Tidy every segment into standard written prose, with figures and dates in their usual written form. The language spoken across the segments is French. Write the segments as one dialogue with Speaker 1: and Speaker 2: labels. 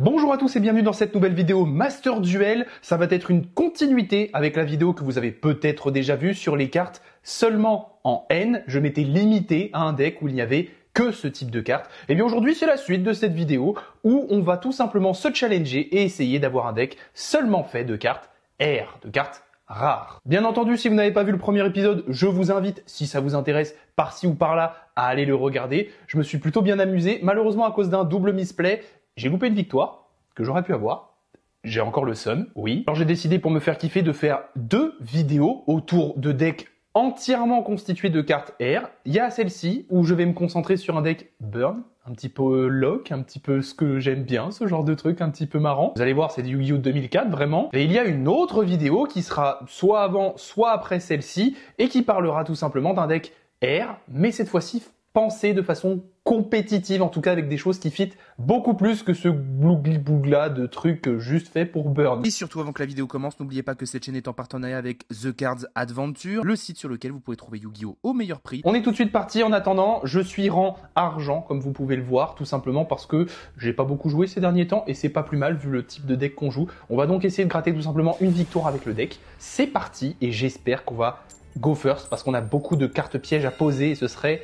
Speaker 1: Bonjour à tous et bienvenue dans cette nouvelle vidéo Master Duel. Ça va être une continuité avec la vidéo que vous avez peut-être déjà vue sur les cartes seulement en N. Je m'étais limité à un deck où il n'y avait que ce type de carte. Et bien aujourd'hui c'est la suite de cette vidéo où on va tout simplement se challenger et essayer d'avoir un deck seulement fait de cartes R, de cartes rares. Bien entendu, si vous n'avez pas vu le premier épisode, je vous invite, si ça vous intéresse, par-ci ou par-là, à aller le regarder. Je me suis plutôt bien amusé. Malheureusement, à cause d'un double misplay, j'ai loupé une victoire que j'aurais pu avoir. J'ai encore le seum, oui. Alors j'ai décidé pour me faire kiffer de faire 2 vidéos autour de decks entièrement constitués de cartes R. Il y a celle-ci où je vais me concentrer sur un deck Burn, un petit peu lock, un petit peu ce que j'aime bien, ce genre de truc un petit peu marrant. Vous allez voir, c'est du Yu-Gi-Oh 2004 vraiment. Et il y a une autre vidéo qui sera soit avant, soit après celle-ci et qui parlera tout simplement d'un deck R, mais cette fois-ci pensé de façon compétitive, en tout cas avec des choses qui fit beaucoup plus que ce blougli-bougla de trucs juste faits pour Burn.
Speaker 2: Et surtout, avant que la vidéo commence, n'oubliez pas que cette chaîne est en partenariat avec The Cards Adventure, le site sur lequel vous pouvez trouver Yu-Gi-Oh au meilleur prix.
Speaker 1: On est tout de suite parti. En attendant, je suis rang argent, comme vous pouvez le voir, tout simplement parce que j'ai pas beaucoup joué ces derniers temps et c'est pas plus mal vu le type de deck qu'on joue. On va donc essayer de gratter tout simplement une victoire avec le deck. C'est parti et j'espère qu'on va go first parce qu'on a beaucoup de cartes pièges à poser et ce serait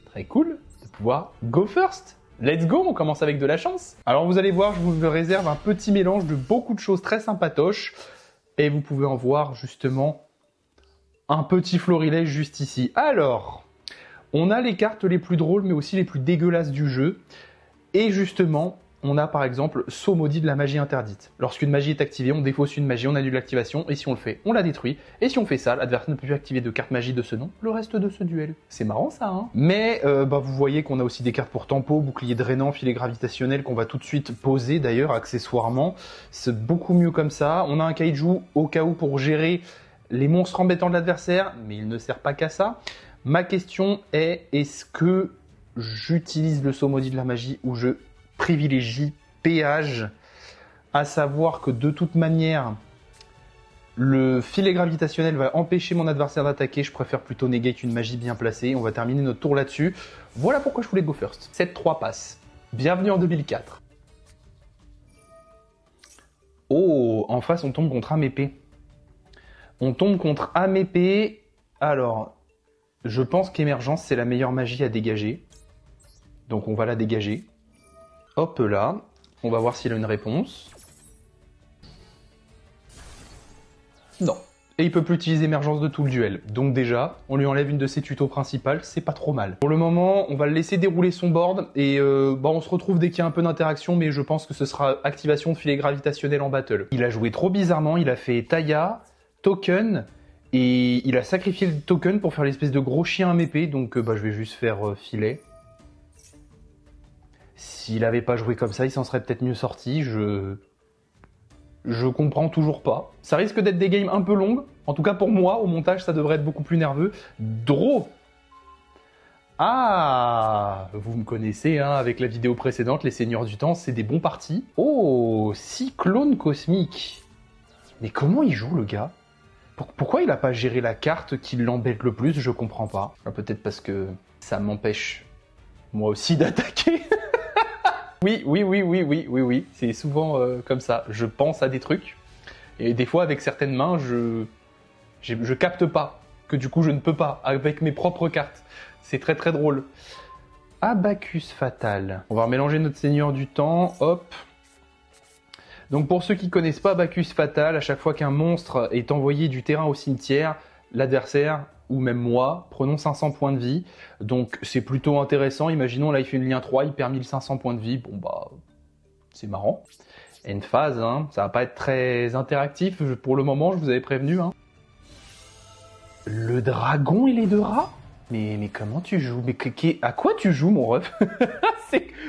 Speaker 1: très cool de pouvoir go first. Let's go, on commence avec de la chance. Alors vous allez voir, je vous réserve un petit mélange de beaucoup de choses très sympatoches et vous pouvez en voir justement un petit florilège juste ici. Alors, on a les cartes les plus drôles mais aussi les plus dégueulasses du jeu et justement, on a par exemple Saut maudit de la magie interdite. Lorsqu'une magie est activée, on défausse une magie, on annule l'activation, et si on le fait, on la détruit. Et si on fait ça, l'adversaire ne peut plus activer de carte magie de ce nom le reste de ce duel. C'est marrant ça, hein. Mais vous voyez qu'on a aussi des cartes pour tempo, bouclier drainant, filet gravitationnel qu'on va tout de suite poser d'ailleurs accessoirement. C'est beaucoup mieux comme ça. On a un kaiju au cas où pour gérer les monstres embêtants de l'adversaire, mais il ne sert pas qu'à ça. Ma question est, est-ce que j'utilise le Saut maudit de la magie ou je privilégie péage, à savoir que de toute manière le filet gravitationnel va empêcher mon adversaire d'attaquer, je préfère plutôt negate une magie bien placée. On va terminer notre tour là-dessus. Voilà pourquoi je voulais go first. 7-3 passe. Bienvenue en 2004. Oh, en face on tombe contre Amépée. On tombe contre Amépée. Alors, je pense qu'émergence c'est la meilleure magie à dégager. Donc on va la dégager. Hop là, on va voir s'il a une réponse. Non. Et il peut plus utiliser émergence de tout le duel. Donc déjà, on lui enlève une de ses tutos principales, c'est pas trop mal. Pour le moment, on va le laisser dérouler son board et on se retrouve dès qu'il y a un peu d'interaction, mais je pense que ce sera activation de filet gravitationnel en battle. Il a joué trop bizarrement, il a fait Taya, token, et il a sacrifié le token pour faire l'espèce de gros chien à m'épée, donc je vais juste faire filet. S'il avait pas joué comme ça, il s'en serait peut-être mieux sorti, je comprends toujours pas. Ça risque d'être des games un peu longues, en tout cas pour moi, au montage ça devrait être beaucoup plus nerveux. Draw. Ah, vous me connaissez, hein, avec la vidéo précédente, les Seigneurs du Temps, c'est des bons partis. Oh, Cyclone Cosmique. Mais comment il joue le gars? Pourquoi il a pas géré la carte qui l'embête le plus? Je comprends pas. Peut-être parce que ça m'empêche moi aussi d'attaquer. Oui, c'est souvent comme ça. Je pense à des trucs, et des fois, avec certaines mains, je capte pas, que du coup, je ne peux pas, avec mes propres cartes. C'est très très drôle. Abacus Fatal. On va mélanger notre Seigneur du Temps, hop. Donc pour ceux qui connaissent pas Abacus Fatal, à chaque fois qu'un monstre est envoyé du terrain au cimetière, l'adversaire ou même moi, prenons 500 points de vie. Donc c'est plutôt intéressant. Imaginons là il fait une lien 3, il perd 1500 points de vie. Bon bah, c'est marrant. End phase, hein. Ça va pas être très interactif pour le moment, je vous avais prévenu. Hein. Le dragon et les 2 rats? Mais comment tu joues? Mais à quoi tu joues mon ref?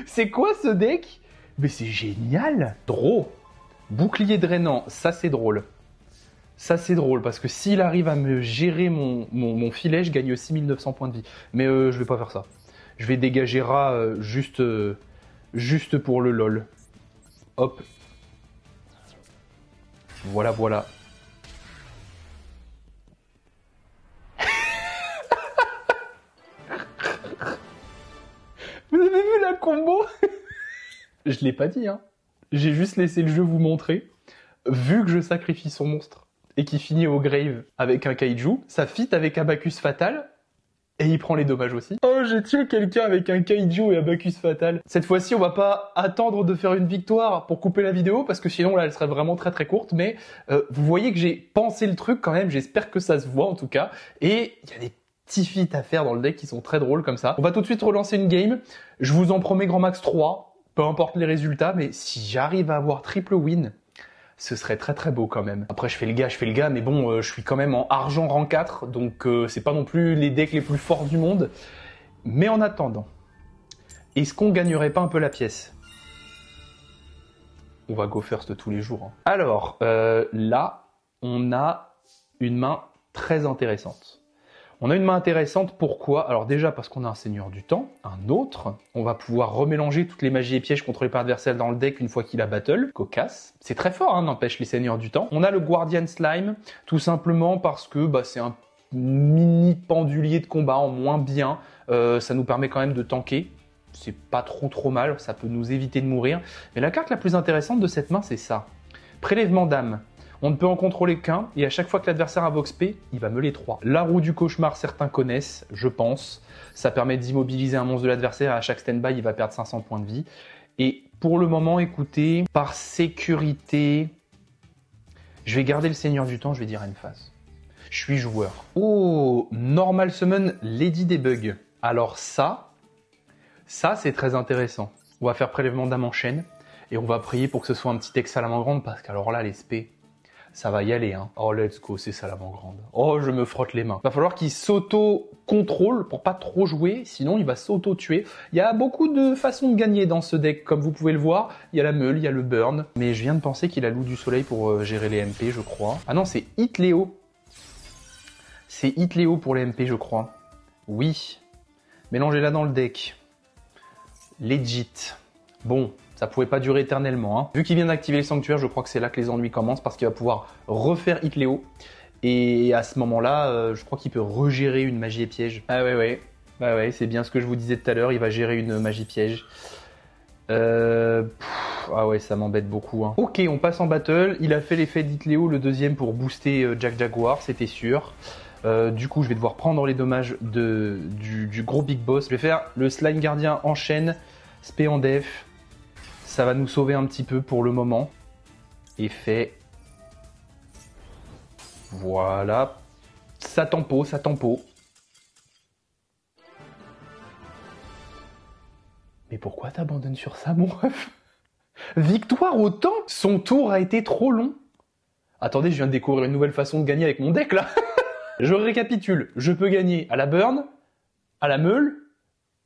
Speaker 1: C'est quoi ce deck? Mais c'est génial. Drôle. Bouclier drainant, ça c'est drôle. Ça c'est drôle parce que s'il arrive à me gérer mon filet, je gagne 6900 points de vie. Mais je vais pas faire ça. Je vais dégager rat juste pour le lol. Hop. Voilà. Vous avez vu la combo? Je l'ai pas dit, hein. J'ai juste laissé le jeu vous montrer. Vu que je sacrifie son monstre et qu'il finit au grave avec un kaiju, ça fit avec Abacus Fatal et il prend les dommages aussi. Oh, j'ai tué quelqu'un avec un kaiju et Abacus Fatal. Cette fois-ci, on va pas attendre de faire une victoire pour couper la vidéo parce que sinon là, elle serait vraiment très très courte. Mais vous voyez que j'ai pensé le truc quand même. J'espère que ça se voit en tout cas. Et il y a des petits feats à faire dans le deck qui sont très drôles comme ça. On va tout de suite relancer une game. Je vous en promets grand max 3. Peu importe les résultats, mais si j'arrive à avoir triple win, ce serait très très beau quand même. Après je fais le gars, mais bon, je suis quand même en argent rang 4, donc c'est pas non plus les decks les plus forts du monde. Mais en attendant, est-ce qu'on gagnerait pas un peu la pièce? On va go first tous les jours. Hein. Alors, là, on a une main très intéressante. On a une main intéressante, pourquoi? Alors déjà parce qu'on a un Seigneur du Temps, un autre, on va pouvoir remélanger toutes les magies et pièges contrôlés par l'adversaire dans le deck une fois qu'il a battle, cocasse. C'est très fort, hein, n'empêche les Seigneurs du Temps. On a le Guardian Slime, tout simplement parce que c'est un mini pendulier de combat en moins bien, ça nous permet quand même de tanker. C'est pas trop mal, ça peut nous éviter de mourir. Mais la carte la plus intéressante de cette main, c'est ça. Prélèvement d'âme. On ne peut en contrôler qu'un, et à chaque fois que l'adversaire invoque SP, il va meuler 3. La roue du cauchemar, certains connaissent, je pense. Ça permet d'immobiliser un monstre de l'adversaire, à chaque stand-by, il va perdre 500 points de vie. Et pour le moment, écoutez, par sécurité, je vais garder le Seigneur du Temps, je vais dire Emphase. Je suis joueur. Oh, Normal Summon Lady des Bugs. Alors ça c'est très intéressant. On va faire prélèvement d'âme en chaîne, et on va prier pour que ce soit un petit deck Salamandre, parce qu'alors là, les SP... ça va y aller, hein. Oh, let's go, c'est Salamandre. Oh, je me frotte les mains. Va falloir qu'il s'auto-contrôle pour pas trop jouer, sinon il va s'auto-tuer. Il y a beaucoup de façons de gagner dans ce deck, comme vous pouvez le voir. Il y a la meule, il y a le burn. Mais je viens de penser qu'il a Loup du Soleil pour gérer les MP, je crois. Ah non, c'est Hit Léo. C'est Hit Léo pour les MP, je crois. Oui. Mélangez-la dans le deck. Legit. Bon. Ça pouvait pas durer éternellement. Hein. Vu qu'il vient d'activer le sanctuaire, je crois que c'est là que les ennuis commencent parce qu'il va pouvoir refaire Hit Léo. Et à ce moment-là, je crois qu'il peut regérer une magie et piège. Ah ouais. Bah ouais, c'est bien ce que je vous disais tout à l'heure. Il va gérer une magie piège. Ah ouais, ça m'embête beaucoup. Hein. Ok, on passe en battle. Il a fait l'effet d'Hit Léo, le deuxième pour booster Jack Jaguar, c'était sûr. Du coup, je vais devoir prendre les dommages du gros Big Boss. Je vais faire le Slime Gardien en chaîne, spé en def. Ça va nous sauver un petit peu pour le moment. Effet. Voilà. Ça tempo. Mais pourquoi t'abandonnes sur ça, mon ref? Victoire autant? Son tour a été trop long. Attendez, je viens de découvrir une nouvelle façon de gagner avec mon deck, là. Je récapitule. Je peux gagner à la burn, à la meule,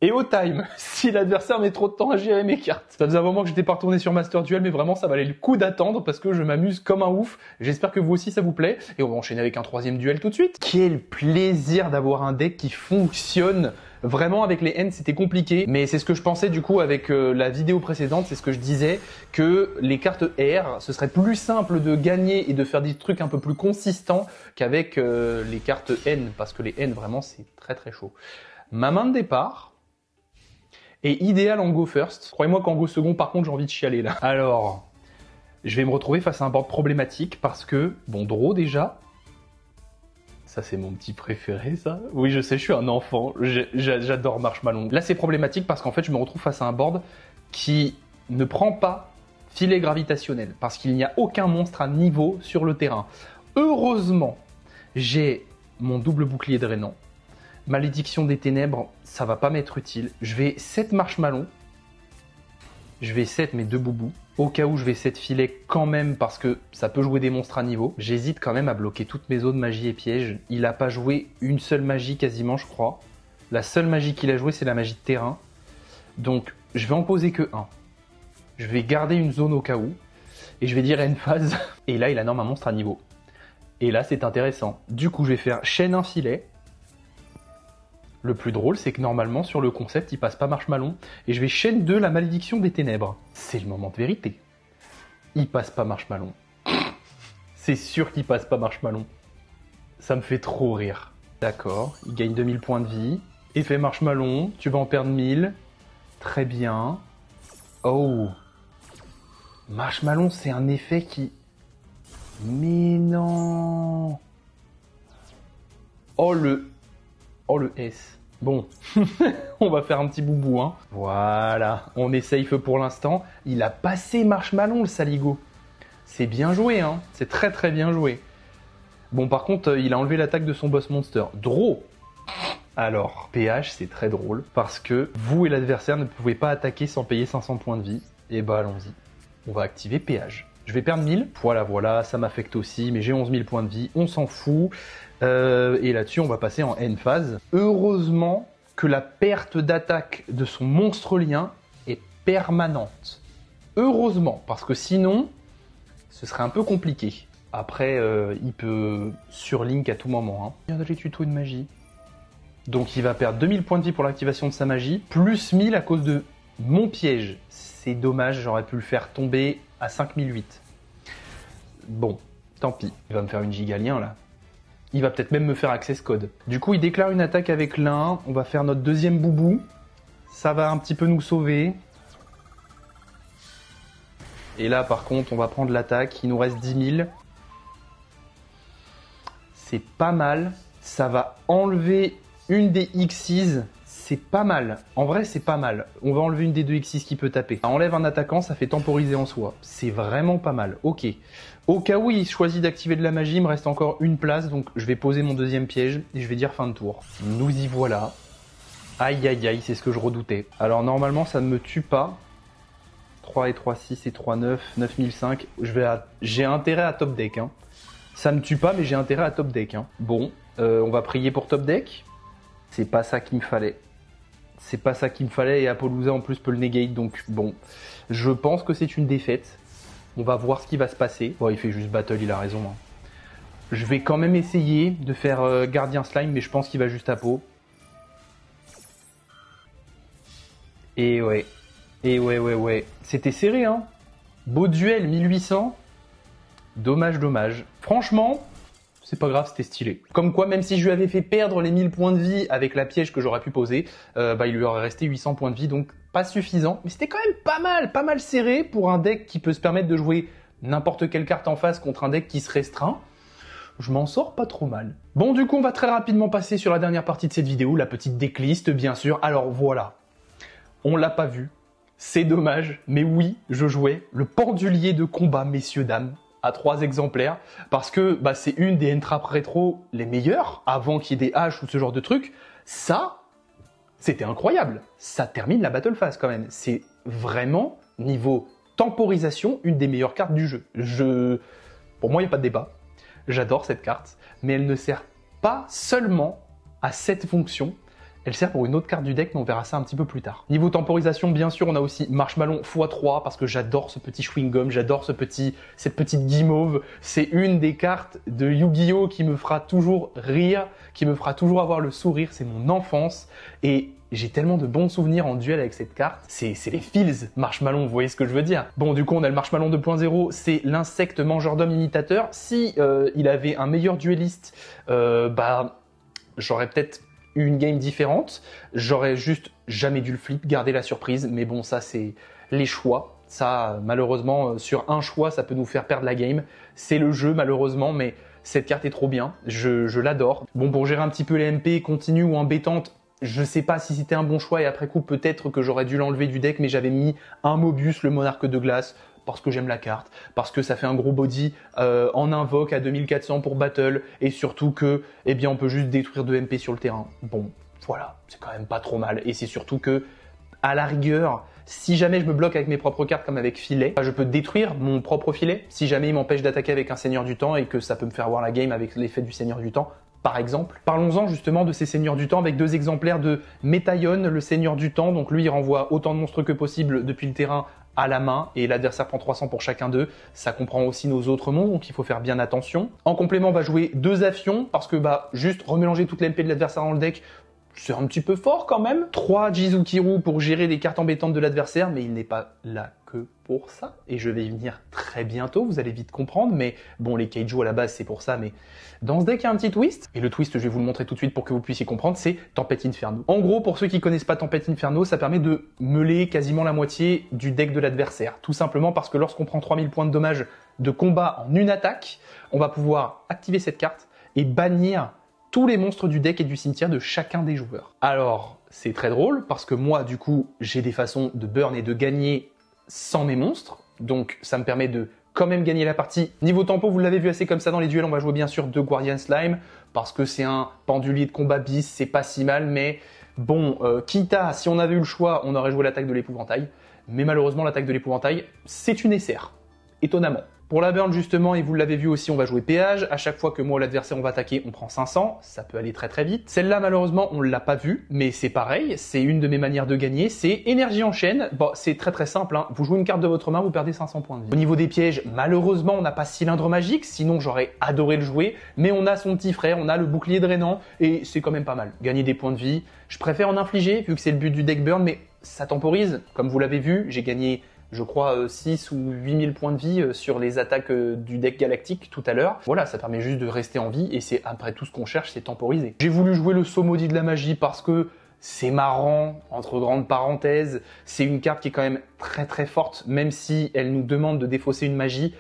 Speaker 1: et au time, si l'adversaire met trop de temps à gérer mes cartes. Ça faisait un moment que j'étais pas retourné sur Master Duel, mais vraiment ça valait le coup d'attendre parce que je m'amuse comme un ouf. J'espère que vous aussi ça vous plaît. Et on va enchaîner avec un troisième duel tout de suite. Quel plaisir d'avoir un deck qui fonctionne. Vraiment avec les N c'était compliqué, mais c'est ce que je pensais du coup avec la vidéo précédente, c'est ce que je disais, que les cartes R, ce serait plus simple de gagner et de faire des trucs un peu plus consistants qu'avec les cartes N, parce que les N vraiment c'est très très chaud. Ma main de départ, et idéal en go first. Croyez-moi qu'en go second, par contre, j'ai envie de chialer là. Alors, je vais me retrouver face à un board problématique parce que, bon, draw déjà. Ça, c'est mon petit préféré, ça. Oui, je sais, je suis un enfant. J'adore Marshmallow. Là, c'est problématique parce qu'en fait, je me retrouve face à un board qui ne prend pas filet gravitationnel parce qu'il n'y a aucun monstre à niveau sur le terrain. Heureusement, j'ai mon double bouclier drainant. Malédiction des ténèbres, ça va pas m'être utile. Je vais 7 marshmallows. Je vais 7 mes 2 boubous. Au cas où je vais 7 filets quand même parce que ça peut jouer des monstres à niveau. J'hésite quand même à bloquer toutes mes zones magie et piège. Il a pas joué une seule magie quasiment, je crois. La seule magie qu'il a joué, c'est la magie de terrain. Donc, je vais en poser que 1. Je vais garder une zone au cas où. Et je vais dire Emphase. Et là, il a norme un monstre à niveau. Et là, c'est intéressant. Du coup, je vais faire chaîne un filet. Le plus drôle, c'est que normalement, sur le concept, il passe pas Marshmallow. Et je vais chaîne 2, la malédiction des ténèbres. C'est le moment de vérité. Il passe pas Marshmallow. C'est sûr qu'il passe pas Marshmallow. Ça me fait trop rire. D'accord, il gagne 2000 points de vie. Effet Marshmallow, tu vas en perdre 1000. Très bien. Oh. Marshmallow, c'est un effet qui... Mais non. Oh le S. Bon, on va faire un petit boubou, hein. Voilà, on est safe pour l'instant. Il a passé Marshmallow, le saligo. C'est bien joué, hein. C'est très très bien joué. Bon, par contre, il a enlevé l'attaque de son boss monster. Draw. Alors, PH, c'est très drôle, parce que vous et l'adversaire ne pouvez pas attaquer sans payer 500 points de vie. Et bah, allons-y. On va activer PH. Je vais perdre 1000. Voilà, ça m'affecte aussi, mais j'ai 11 000 points de vie, on s'en fout. Et là-dessus, on va passer en end phase. Heureusement que la perte d'attaque de son monstre lien est permanente. Heureusement, parce que sinon, ce serait un peu compliqué. Après, il peut surlink à tout moment. Hein. Il y a des tutos de magie. Donc il va perdre 2000 points de vie pour l'activation de sa magie, plus 1000 à cause de mon piège. C'est dommage, j'aurais pu le faire tomber à 5008. Bon, tant pis. Il va me faire une gigalien là. Il va peut-être même me faire access code. Du coup, il déclare une attaque avec l'un. On va faire notre deuxième boubou. Ça va un petit peu nous sauver. Et là, par contre, on va prendre l'attaque. Il nous reste 10 000. C'est pas mal. Ça va enlever une des X6. C'est pas mal. En vrai, c'est pas mal. On va enlever une des deux X6 qui peut taper. Ça enlève un attaquant, ça fait temporiser en soi. C'est vraiment pas mal. Ok. Au cas où il choisit d'activer de la magie, il me reste encore une place. Donc je vais poser mon deuxième piège et je vais dire fin de tour. Nous y voilà. Aïe aïe aïe, c'est ce que je redoutais. Alors normalement, ça ne me tue pas. 3 et 3, 6 et 3, 9, 9005. J'ai intérêt à top deck. Hein. Ça me tue pas, mais j'ai intérêt à top deck. Hein. Bon, on va prier pour top deck. C'est pas ça qu'il me fallait. C'est pas ça qu'il me fallait et Apollousa en plus peut le negate, donc bon. Je pense que c'est une défaite. On va voir ce qui va se passer. Bon, il fait juste battle, il a raison. Hein. Je vais quand même essayer de faire Gardien Slime, mais je pense qu'il va juste à peau. Et ouais. Et ouais. C'était serré, hein. Beau duel, 1800. Dommage. Franchement... c'est pas grave, c'était stylé. Comme quoi, même si je lui avais fait perdre les 1000 points de vie avec la piège que j'aurais pu poser, il lui aurait resté 800 points de vie, donc pas suffisant. Mais c'était quand même pas mal serré pour un deck qui peut se permettre de jouer n'importe quelle carte en face contre un deck qui se restreint. Je m'en sors pas trop mal. Bon, du coup, on va très rapidement passer sur la dernière partie de cette vidéo, la petite decklist, bien sûr. Alors voilà, on l'a pas vu, c'est dommage, mais oui, je jouais le pendulier de combat, messieurs, dames. À 3 exemplaires, parce que c'est une des entrappes rétro les meilleures, avant qu'il y ait des haches ou ce genre de trucs. Ça, c'était incroyable. Ça termine la battle phase quand même. C'est vraiment, niveau temporisation, une des meilleures cartes du jeu. Pour moi, il n'y a pas de débat. J'adore cette carte, mais elle ne sert pas seulement à cette fonction. Elle sert pour une autre carte du deck, mais on verra ça un petit peu plus tard. Niveau temporisation, bien sûr, on a aussi Marshmallow x3, parce que j'adore ce petit chewing-gum, j'adore cette petite guimauve. C'est une des cartes de Yu-Gi-Oh! Qui me fera toujours rire, qui me fera toujours avoir le sourire, c'est mon enfance. Et j'ai tellement de bons souvenirs en duel avec cette carte. C'est les feels Marshmallow, vous voyez ce que je veux dire. Bon, du coup, on a le Marshmallow 2.0, c'est l'insecte mangeur d'hommes imitateur. Si il avait un meilleur dueliste, j'aurais peut-être une game différente, j'aurais juste jamais dû le flip, garder la surprise, mais bon, ça c'est les choix. Ça, malheureusement, sur un choix, ça peut nous faire perdre la game. C'est le jeu, malheureusement, mais cette carte est trop bien, je l'adore. Bon, pour gérer un petit peu les MP, continue ou embêtante, je sais pas si c'était un bon choix, et après coup, peut-être que j'aurais dû l'enlever du deck, mais j'avais mis un Mobius, le monarque de glace, parce que j'aime la carte, parce que ça fait un gros body en invoque à 2400 pour battle, et surtout que, on peut juste détruire 2 MP sur le terrain. Bon, voilà, c'est quand même pas trop mal, et c'est surtout que, à la rigueur, si jamais je me bloque avec mes propres cartes comme avec filet, je peux détruire mon propre filet, si jamais il m'empêche d'attaquer avec un seigneur du temps, et que ça peut me faire avoir la game avec l'effet du seigneur du temps, par exemple. Parlons-en justement de ces seigneurs du temps avec 2 exemplaires de Métaillon, le seigneur du temps, donc lui il renvoie autant de monstres que possible depuis le terrain à la main et l'adversaire prend 300 pour chacun d'eux. Ça comprend aussi nos autres monstres, donc il faut faire bien attention. En complément, on va jouer 2 Afions parce que juste remélanger toute l'MP de l'adversaire dans le deck, c'est un petit peu fort quand même. 3 Jizukiru pour gérer les cartes embêtantes de l'adversaire, mais il n'est pas là que pour ça, et je vais y venir très bientôt, vous allez vite comprendre, mais bon, les Kaiju à la base c'est pour ça, mais dans ce deck il y a un petit twist, et le twist je vais vous le montrer tout de suite pour que vous puissiez comprendre, c'est Tempête Inferno. En gros, pour ceux qui connaissent pas Tempête Inferno, ça permet de meuler quasiment la moitié du deck de l'adversaire, tout simplement parce que lorsqu'on prend 3000 points de dommages de combat en une attaque, on va pouvoir activer cette carte et bannir tous les monstres du deck et du cimetière de chacun des joueurs. Alors, c'est très drôle parce que moi, du coup, j'ai des façons de burn et de gagner sans mes monstres. Donc, ça me permet de quand même gagner la partie. Niveau tempo, vous l'avez vu assez comme ça dans les duels. On va jouer bien sûr 2 Guardian Slime parce que c'est un pendulier de combat bis, c'est pas si mal. Mais bon, quitte à, si on avait eu le choix, on aurait joué l'attaque de l'épouvantail. Mais malheureusement, l'attaque de l'épouvantail, c'est une SR. Étonnamment. Pour la burn justement, et vous l'avez vu aussi, on va jouer péage. À chaque fois que moi ou l'adversaire on va attaquer, on prend 500. Ça peut aller très très vite. Celle-là malheureusement on l'a pas vue, mais c'est pareil. C'est une de mes manières de gagner. C'est énergie en chaîne. Bon, c'est très très simple. Hein. Vous jouez une carte de votre main, vous perdez 500 points de vie. Au niveau des pièges, malheureusement on n'a pas cylindre magique. Sinon j'aurais adoré le jouer. Mais on a son petit frère, on a le bouclier drainant. Et c'est quand même pas mal. Gagner des points de vie. Je préfère en infliger vu que c'est le but du deck burn. Mais ça temporise. Comme vous l'avez vu, j'ai gagné... je crois 6 ou 8000 points de vie sur les attaques du deck galactique tout à l'heure. Voilà, ça permet juste de rester en vie et c'est après tout ce qu'on cherche, c'est temporiser. J'ai voulu jouer le saut maudit de la magie parce que c'est marrant, entre grandes parenthèses. C'est une carte qui est quand même très très forte, même si elle nous demande de défausser une magie.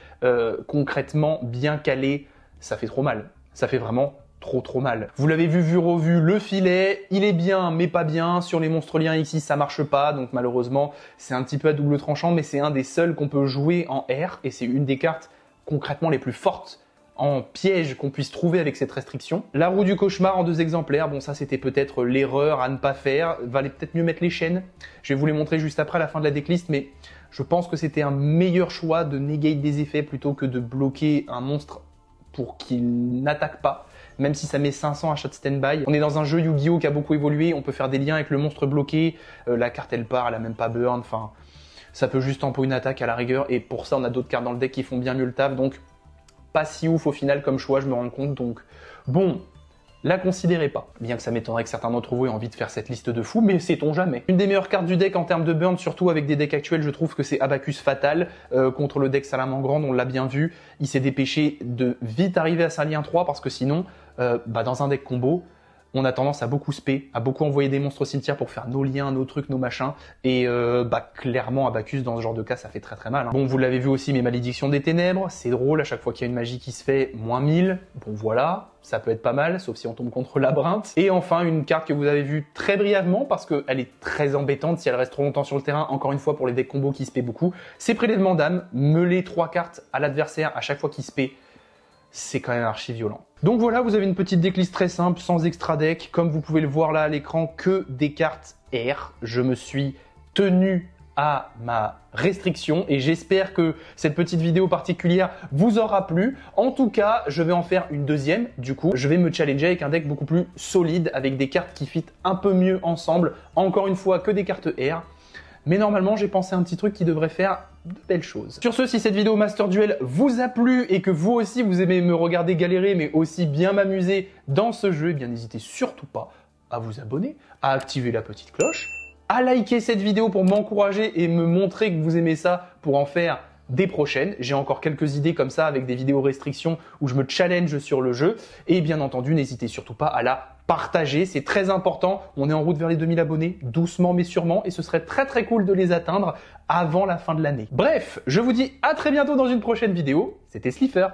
Speaker 1: Concrètement, bien calée, ça fait trop mal. Ça fait vraiment trop mal. Vous l'avez vu revu, le filet, il est bien mais pas bien. Sur les monstres liens ici, ça marche pas, donc malheureusement, c'est un petit peu à double tranchant, mais c'est un des seuls qu'on peut jouer en R, et c'est une des cartes concrètement les plus fortes en piège qu'on puisse trouver avec cette restriction. La roue du cauchemar en 2 exemplaires, bon ça c'était peut-être l'erreur à ne pas faire, valait peut-être mieux mettre les chaînes. Je vais vous les montrer juste après à la fin de la decklist, mais je pense que c'était un meilleur choix de negate des effets plutôt que de bloquer un monstre pour qu'il n'attaque pas. Même si ça met 500 à chaque stand-by. On est dans un jeu Yu-Gi-Oh! Qui a beaucoup évolué, on peut faire des liens avec le monstre bloqué, la carte elle part, elle a même pas burn, enfin ça peut juste tempo une attaque à la rigueur, et pour ça on a d'autres cartes dans le deck qui font bien mieux le taf, donc pas si ouf au final comme choix, je me rends compte, donc bon, la considérez pas. Bien que ça m'étonnerait que certains d'entre vous aient envie de faire cette liste de fous, mais sait-on jamais. Une des meilleures cartes du deck en termes de burn, surtout avec des decks actuels, je trouve que c'est Abacus Fatal. Contre le deck Salamandre, on l'a bien vu, il s'est dépêché de vite arriver à sa lien 3 parce que sinon, dans un deck combo, on a tendance à beaucoup spé, à beaucoup envoyer des monstres au cimetière pour faire nos liens, nos trucs, nos machins. Et clairement, Abacus, dans ce genre de cas, ça fait très mal. Hein. Bon, vous l'avez vu aussi, mes malédictions des ténèbres. C'est drôle, à chaque fois qu'il y a une magie qui se fait, moins 1000. Bon, voilà, ça peut être pas mal, sauf si on tombe contre Labyrinthe. Et enfin, une carte que vous avez vue très brièvement, parce qu'elle est très embêtante si elle reste trop longtemps sur le terrain. Encore une fois, pour les decks combos qui spé beaucoup. C'est Prélèvement d'âme. Meuler 3 cartes à l'adversaire à chaque fois qu'il spé. C'est quand même archi violent. Donc voilà, vous avez une petite decklist très simple, sans extra deck. Comme vous pouvez le voir là à l'écran, que des cartes R. Je me suis tenu à ma restriction et j'espère que cette petite vidéo particulière vous aura plu. En tout cas, je vais en faire une deuxième. Du coup, je vais me challenger avec un deck beaucoup plus solide, avec des cartes qui fit un peu mieux ensemble. Encore une fois, que des cartes R. Mais normalement, j'ai pensé à un petit truc qui devrait faire de belles choses. Sur ce, si cette vidéo Master Duel vous a plu et que vous aussi vous aimez me regarder galérer mais aussi bien m'amuser dans ce jeu, eh bien n'hésitez surtout pas à vous abonner, à activer la petite cloche, à liker cette vidéo pour m'encourager et me montrer que vous aimez ça pour en faire des prochaines. J'ai encore quelques idées comme ça avec des vidéos restrictions où je me challenge sur le jeu. Et bien entendu, n'hésitez surtout pas à la partager, c'est très important. On est en route vers les 2000 abonnés, doucement mais sûrement, et ce serait très cool de les atteindre avant la fin de l'année. Bref, je vous dis à très bientôt dans une prochaine vidéo. C'était Slifer.